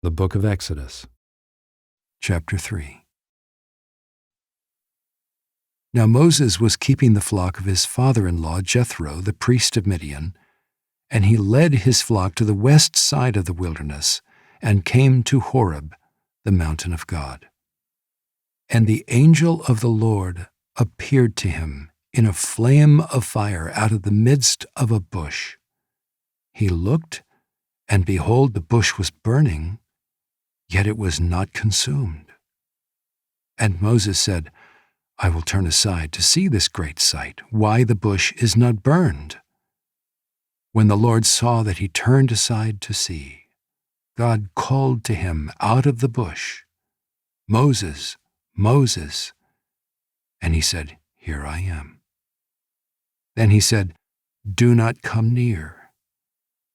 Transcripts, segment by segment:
The Book of Exodus, Chapter 3. Now Moses was keeping the flock of his father-in-law Jethro, the priest of Midian, and he led his flock to the west side of the wilderness and came to Horeb, the mountain of God. And the angel of the Lord appeared to him in a flame of fire out of the midst of a bush. He looked, and behold, the bush was burning, yet it was not consumed. And Moses said, I will turn aside to see this great sight, why the bush is not burned. When the Lord saw that he turned aside to see, God called to him out of the bush, Moses, Moses. And he said, Here I am. Then he said, Do not come near.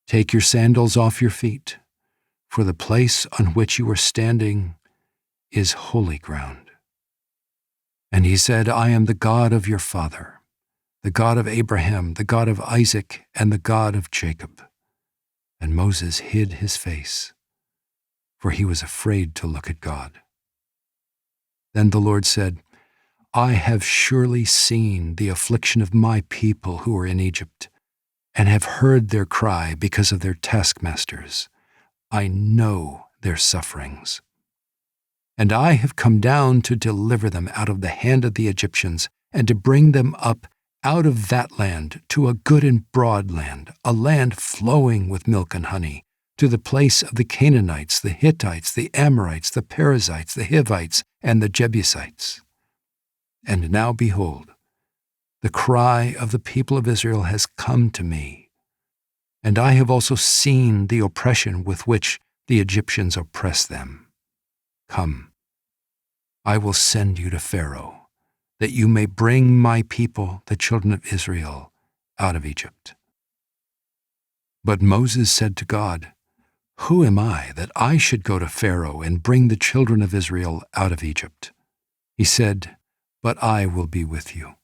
Take your sandals off your feet, for the place on which you are standing is holy ground. And he said, I am the God of your father, the God of Abraham, the God of Isaac, and the God of Jacob. And Moses hid his face, for he was afraid to look at God. Then the Lord said, I have surely seen the affliction of my people who are in Egypt, and have heard their cry because of their taskmasters. I know their sufferings. And I have come down to deliver them out of the hand of the Egyptians, and to bring them up out of that land to a good and broad land, a land flowing with milk and honey, to the place of the Canaanites, the Hittites, the Amorites, the Perizzites, the Hivites, and the Jebusites. And now behold, the cry of the people of Israel has come to me, and I have also seen the oppression with which the Egyptians oppress them. Come, I will send you to Pharaoh, that you may bring my people, the children of Israel, out of Egypt. But Moses said to God, Who am I that I should go to Pharaoh and bring the children of Israel out of Egypt? He said, But I will be with you,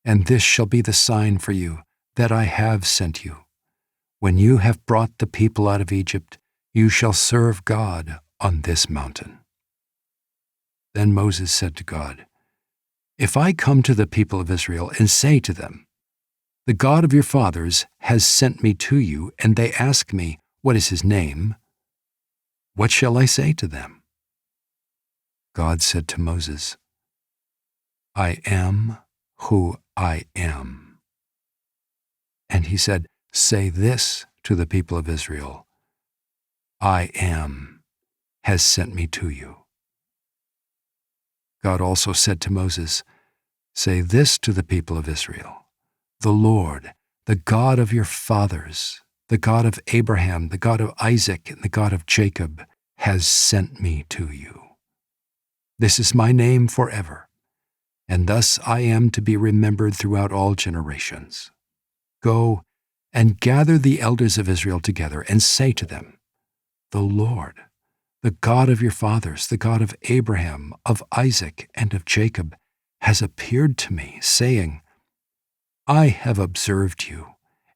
and this shall be the sign for you that I have sent you. When you have brought the people out of Egypt, you shall serve God on this mountain. Then Moses said to God, If I come to the people of Israel and say to them, The God of your fathers has sent me to you, and they ask me, What is his name? What shall I say to them? God said to Moses, I am who I am. And he said, Say this to the people of Israel, I am has sent me to you. God also said to Moses, Say this to the people of Israel, The Lord, the God of your fathers, the God of Abraham, the God of Isaac, and the God of Jacob, has sent me to you. This is my name forever, and thus I am to be remembered throughout all generations. Go and gather the elders of Israel together and say to them, The Lord, the God of your fathers, the God of Abraham, of Isaac, and of Jacob, has appeared to me, saying, I have observed you,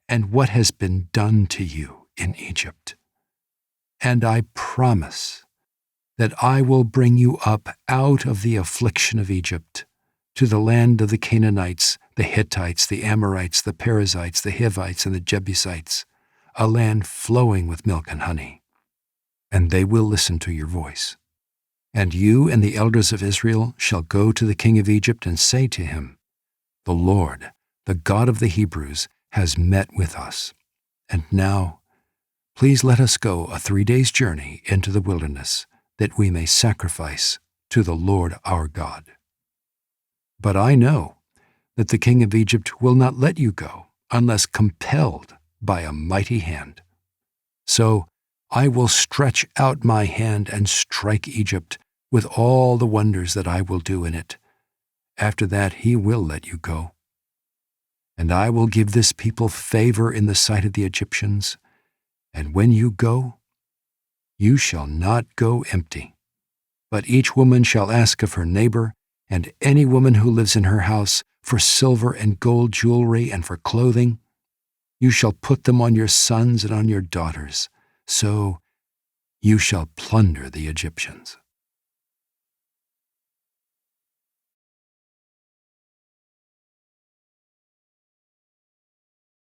and what has been done to you in Egypt. And I promise that I will bring you up out of the affliction of Egypt to the land of the Canaanites, the Hittites, the Amorites, the Perizzites, the Hivites, and the Jebusites, a land flowing with milk and honey. And they will listen to your voice. And you and the elders of Israel shall go to the king of Egypt and say to him, The Lord, the God of the Hebrews, has met with us. And now, please let us go a 3 days' journey into the wilderness, that we may sacrifice to the Lord our God. But I know that the king of Egypt will not let you go unless compelled by a mighty hand. So I will stretch out my hand and strike Egypt with all the wonders that I will do in it. After that he will let you go. And I will give this people favor in the sight of the Egyptians, and when you go, you shall not go empty. But each woman shall ask of her neighbor, and any woman who lives in her house, for silver and gold jewelry and for clothing. You shall put them on your sons and on your daughters. So you shall plunder the Egyptians.